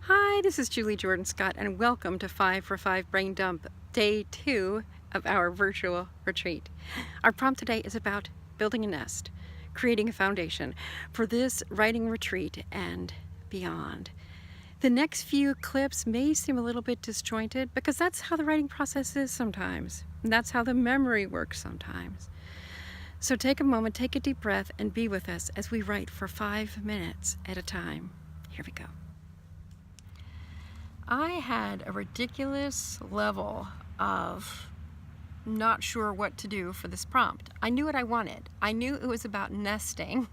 Hi, this is Julie Jordan Scott, and welcome to 5 for 5 Brain Dump, Day 2 of our virtual retreat. Our prompt today is about building a nest, creating a foundation for this writing retreat and beyond. The next few clips may seem a little bit disjointed because that's how the writing process is sometimes, and that's how the memory works sometimes. So take a moment, take a deep breath, and be with us as we write for 5 minutes at a time. Here we go. I had a ridiculous level of not sure what to do for this prompt. I knew what I wanted. I knew it was about nesting.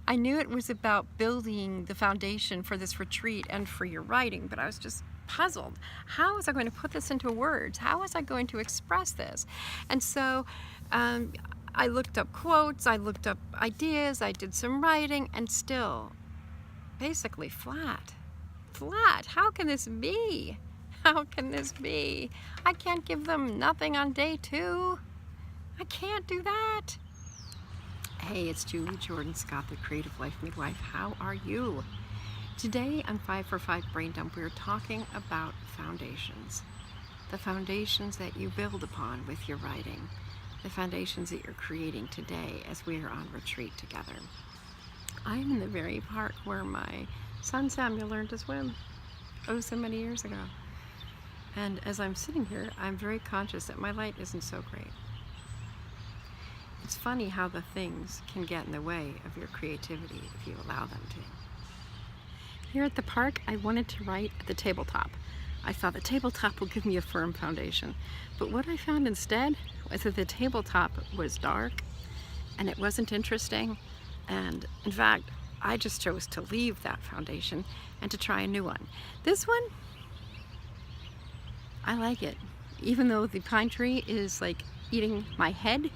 I knew it was about building the foundation for this retreat and for your writing, but I was just puzzled. How was I going to put this into words? How was I going to express this? And so I looked up quotes, I looked up ideas, I did some writing, and still basically flat. How can this be? How can this be? I can't give them nothing on day 2. I can't do that. Hey, it's Julie Jordan Scott, the Creative Life Midwife. How are you? Today on 5 for 5 Brain Dump, we're talking about foundations. The foundations that you build upon with your writing. The foundations that you're creating today as we are on retreat together. I'm in the very park where my son Samuel learned to swim, so many years ago. And as I'm sitting here, I'm very conscious that my light isn't so great. It's funny how the things can get in the way of your creativity if you allow them to. Here at the park, I wanted to write at the tabletop. I thought the tabletop would give me a firm foundation. But what I found instead was that the tabletop was dark and it wasn't interesting. And in fact, I just chose to leave that foundation and to try a new one. This one, I like it. Even though the pine tree is like eating my head,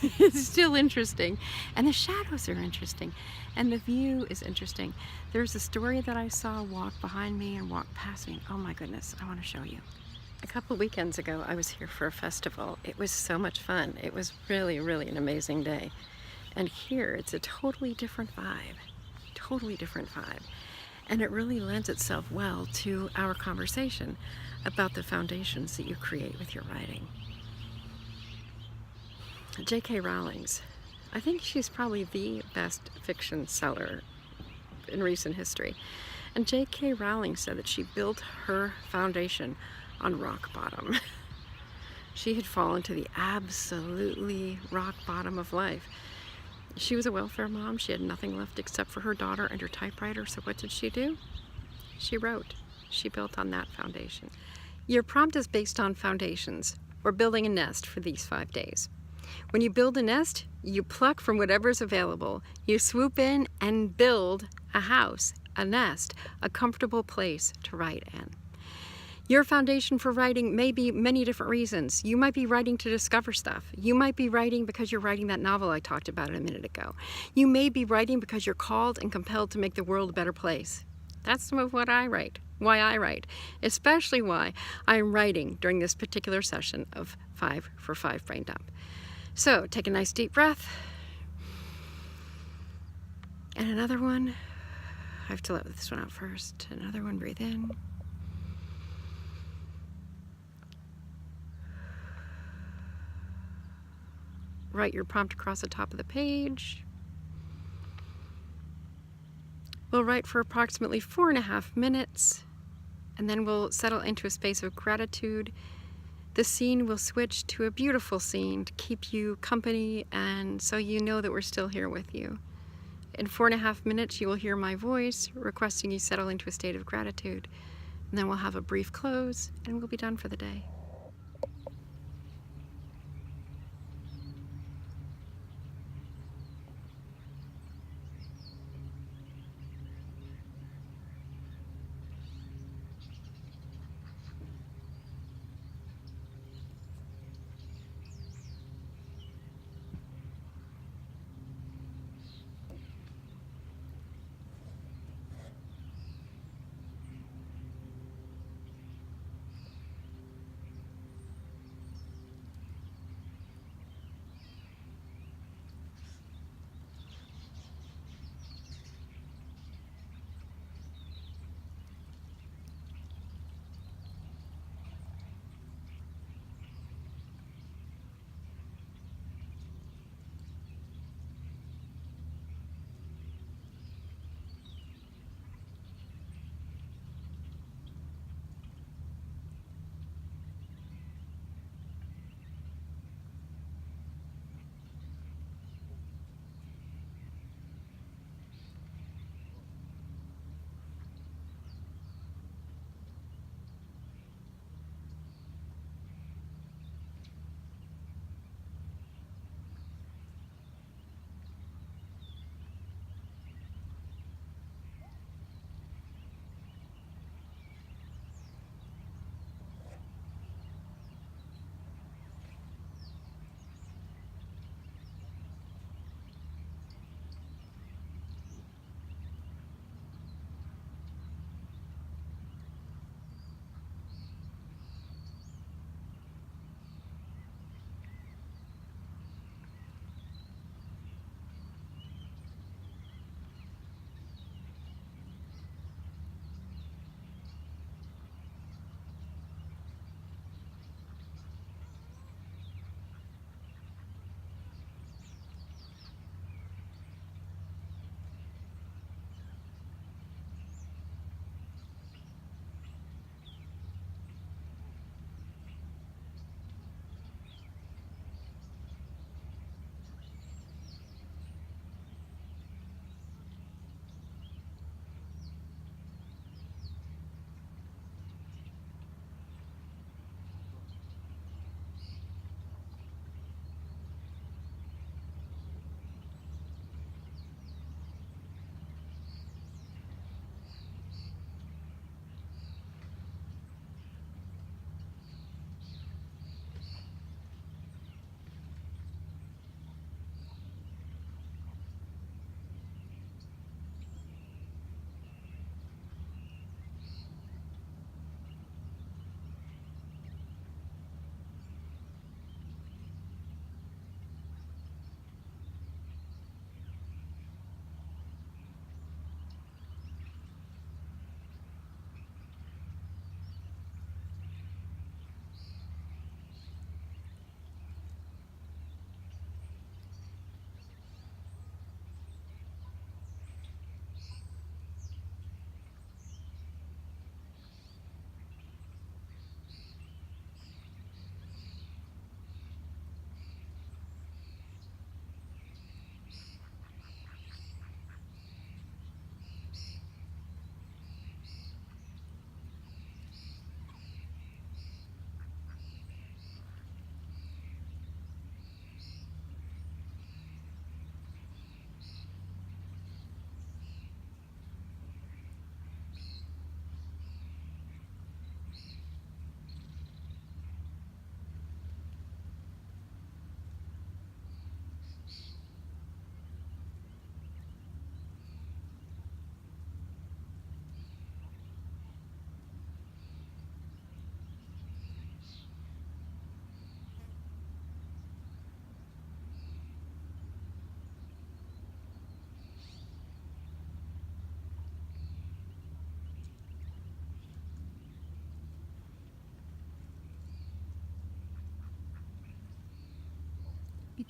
it's still interesting. And the shadows are interesting. And the view is interesting. There's a story that I saw walk behind me and walk past me. Oh my goodness, I want to show you. A couple weekends ago, I was here for a festival. It was so much fun. It was really, really an amazing day. And here, it's a totally different vibe. And it really lends itself well to our conversation about the foundations that you create with your writing. JK Rowlings, I think she's probably the best fiction seller in recent history. And JK Rowling said that she built her foundation on rock bottom. She had fallen to the absolutely rock bottom of life. She was a welfare mom. She had nothing left except for her daughter and her typewriter. So what did she do? She wrote. She built on that foundation. Your prompt is based on foundations. We're building a nest for these 5 days. When you build a nest, you pluck from whatever's available. You swoop in and build a house, a nest, a comfortable place to write in. Your foundation for writing may be many different reasons. You might be writing to discover stuff. You might be writing because you're writing that novel I talked about a minute ago. You may be writing because you're called and compelled to make the world a better place. That's some of what I write, why I write, especially why I'm writing during this particular session of 5 for 5 Brain Dump. So take a nice deep breath. And another one. I have to let this one out first. Another one, breathe in. Write your prompt across the top of the page. We'll write for approximately 4.5 minutes, and then we'll settle into a space of gratitude. The scene will switch to a beautiful scene to keep you company, and so you know that we're still here with you. In 4.5 minutes, you will hear my voice requesting you settle into a state of gratitude. And then we'll have a brief close, and we'll be done for the day.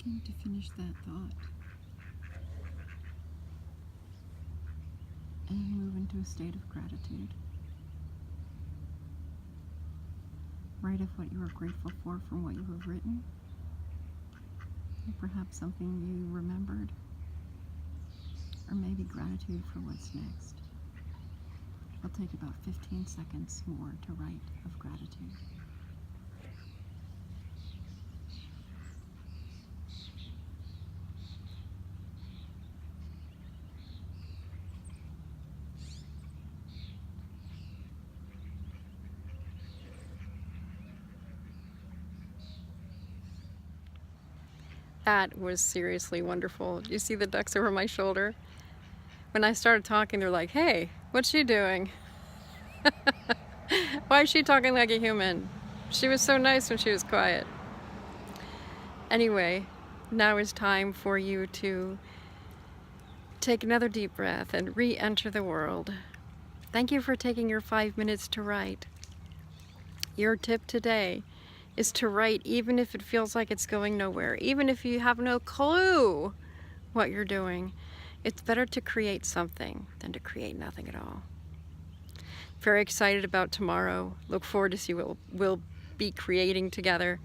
taking to finish that thought and move into a state of gratitude. Write of what you are grateful for from what you have written, or perhaps something you remembered, or maybe gratitude for what's next. It'll take about 15 seconds more to write of gratitude. That was seriously wonderful. You see the ducks over my shoulder? When I started talking, they're like, hey, what's she doing? Why is she talking like a human? She was so nice when she was quiet. Anyway, now is time for you to take another deep breath and re-enter the world. Thank you for taking your 5 minutes to write. Your tip today is to write even if it feels like it's going nowhere, even if you have no clue what you're doing. It's better to create something than to create nothing at all. Very excited about tomorrow. Look forward to see what we'll be creating together.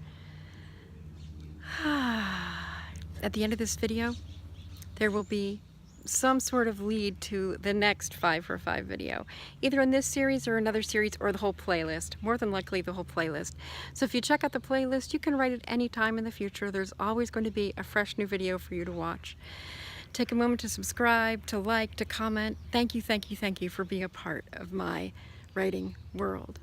At the end of this video, there will be some sort of lead to the next 5 for 5 video, either in this series or another series or the whole playlist, more than likely the whole playlist. So if you check out the playlist, you can write at any time in the future. There's always going to be a fresh new video for you to watch. Take a moment to subscribe, to like, to comment. Thank you, thank you, thank you for being a part of my writing world.